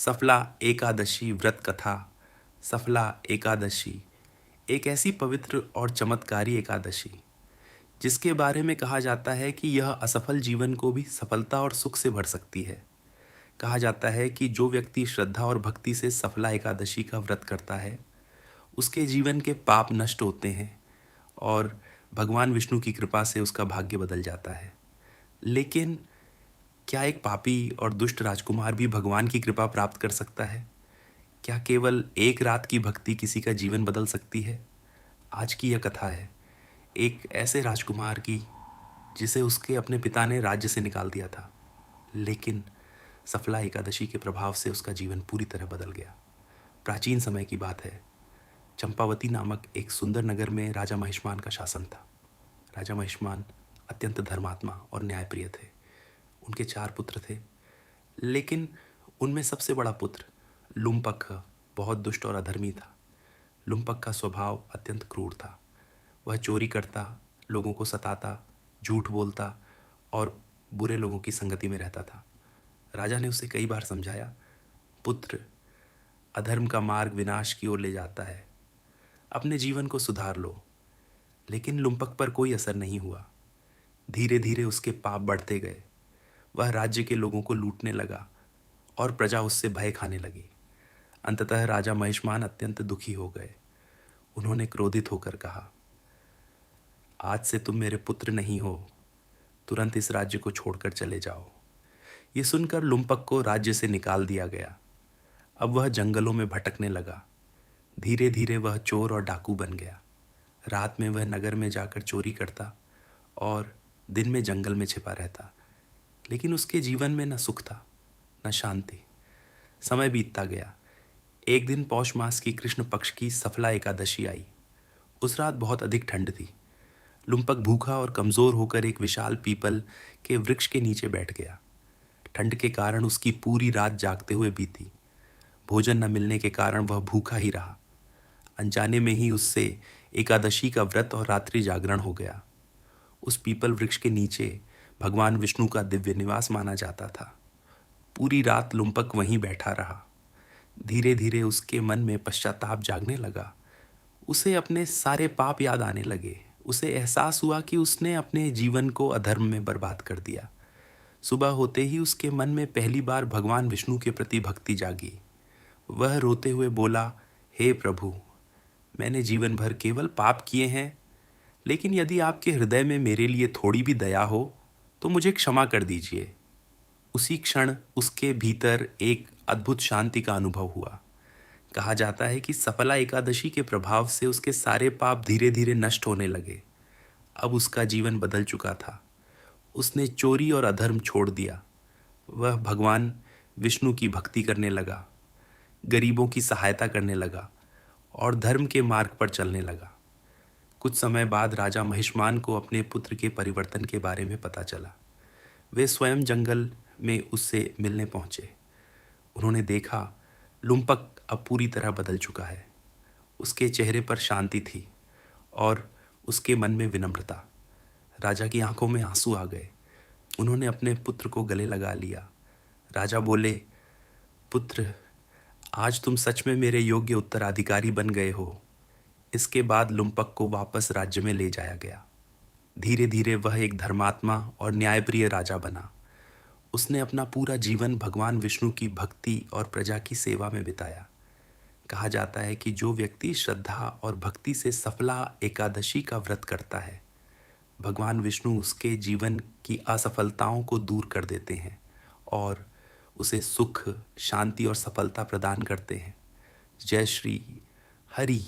सफला एकादशी व्रत कथा। सफला एकादशी एक ऐसी पवित्र और चमत्कारी एकादशी जिसके बारे में कहा जाता है कि यह असफल जीवन को भी सफलता और सुख से भर सकती है। कहा जाता है कि जो व्यक्ति श्रद्धा और भक्ति से सफला एकादशी का व्रत करता है उसके जीवन के पाप नष्ट होते हैं और भगवान विष्णु की कृपा से उसका भाग्य बदल जाता है। लेकिन क्या एक पापी और दुष्ट राजकुमार भी भगवान की कृपा प्राप्त कर सकता है? क्या केवल एक रात की भक्ति किसी का जीवन बदल सकती है? आज की यह कथा है एक ऐसे राजकुमार की जिसे उसके अपने पिता ने राज्य से निकाल दिया था, लेकिन सफला एकादशी के प्रभाव से उसका जीवन पूरी तरह बदल गया। प्राचीन समय की बात है। चंपावती नामक एक सुंदर नगर में राजा महिष्मान का शासन था। राजा महिष्मान अत्यंत धर्मात्मा और न्यायप्रिय थे। उनके 4 पुत्र थे, लेकिन उनमें सबसे बड़ा पुत्र लुम्पक बहुत दुष्ट और अधर्मी था। लुम्पक का स्वभाव अत्यंत क्रूर था। वह चोरी करता, लोगों को सताता, झूठ बोलता और बुरे लोगों की संगति में रहता था। राजा ने उसे कई बार समझाया, पुत्र, अधर्म का मार्ग विनाश की ओर ले जाता है, अपने जीवन को सुधार लो। लेकिन लुम्पक पर कोई असर नहीं हुआ। धीरे धीरे उसके पाप बढ़ते गए। वह राज्य के लोगों को लूटने लगा और प्रजा उससे भय खाने लगी। अंततः राजा महिष्मान अत्यंत दुखी हो गए। उन्होंने क्रोधित होकर कहा, आज से तुम मेरे पुत्र नहीं हो, तुरंत इस राज्य को छोड़कर चले जाओ। ये सुनकर लुम्पक को राज्य से निकाल दिया गया। अब वह जंगलों में भटकने लगा। धीरे धीरे वह चोर और डाकू बन गया। रात में वह नगर में जाकर चोरी करता और दिन में जंगल में छिपा रहता। लेकिन उसके जीवन में न सुख था न शांति। समय बीतता गया। एक दिन पौष मास की कृष्ण पक्ष की सफला एकादशी आई। उस रात बहुत अधिक ठंड थी। लुम्पक भूखा और कमजोर होकर एक विशाल पीपल के वृक्ष के नीचे बैठ गया। ठंड के कारण उसकी पूरी रात जागते हुए बीती। भोजन न मिलने के कारण वह भूखा ही रहा। अनजाने में ही उससे एकादशी का व्रत और रात्रि जागरण हो गया। उस पीपल वृक्ष के नीचे भगवान विष्णु का दिव्य निवास माना जाता था। पूरी रात लुम्पक वहीं बैठा रहा। धीरे धीरे उसके मन में पश्चाताप जागने लगा। उसे अपने सारे पाप याद आने लगे। उसे एहसास हुआ कि उसने अपने जीवन को अधर्म में बर्बाद कर दिया। सुबह होते ही उसके मन में पहली बार भगवान विष्णु के प्रति भक्ति जागी। वह रोते हुए बोला, हे प्रभु, मैंने जीवन भर केवल पाप किए हैं, लेकिन यदि आपके हृदय में मेरे लिए थोड़ी भी दया हो तो मुझे क्षमा कर दीजिए। उसी क्षण उसके भीतर एक अद्भुत शांति का अनुभव हुआ। कहा जाता है कि सफला एकादशी के प्रभाव से उसके सारे पाप धीरे धीरे नष्ट होने लगे। अब उसका जीवन बदल चुका था। उसने चोरी और अधर्म छोड़ दिया। वह भगवान विष्णु की भक्ति करने लगा, गरीबों की सहायता करने लगा और धर्म के मार्ग पर चलने लगा। कुछ समय बाद राजा महिष्मान को अपने पुत्र के परिवर्तन के बारे में पता चला। वे स्वयं जंगल में उससे मिलने पहुंचे। उन्होंने देखा, लुम्पक अब पूरी तरह बदल चुका है। उसके चेहरे पर शांति थी और उसके मन में विनम्रता। राजा की आंखों में आंसू आ गए। उन्होंने अपने पुत्र को गले लगा लिया। राजा बोले, पुत्र, आज तुम सच में मेरे योग्य उत्तराधिकारी बन गए हो। इसके बाद लुम्पक को वापस राज्य में ले जाया गया। धीरे धीरे वह एक धर्मात्मा और न्यायप्रिय राजा बना। उसने अपना पूरा जीवन भगवान विष्णु की भक्ति और प्रजा की सेवा में बिताया। कहा जाता है कि जो व्यक्ति श्रद्धा और भक्ति से सफला एकादशी का व्रत करता है, भगवान विष्णु उसके जीवन की असफलताओं को दूर कर देते हैं और उसे सुख, शांति और सफलता प्रदान करते हैं। जय श्री हरि।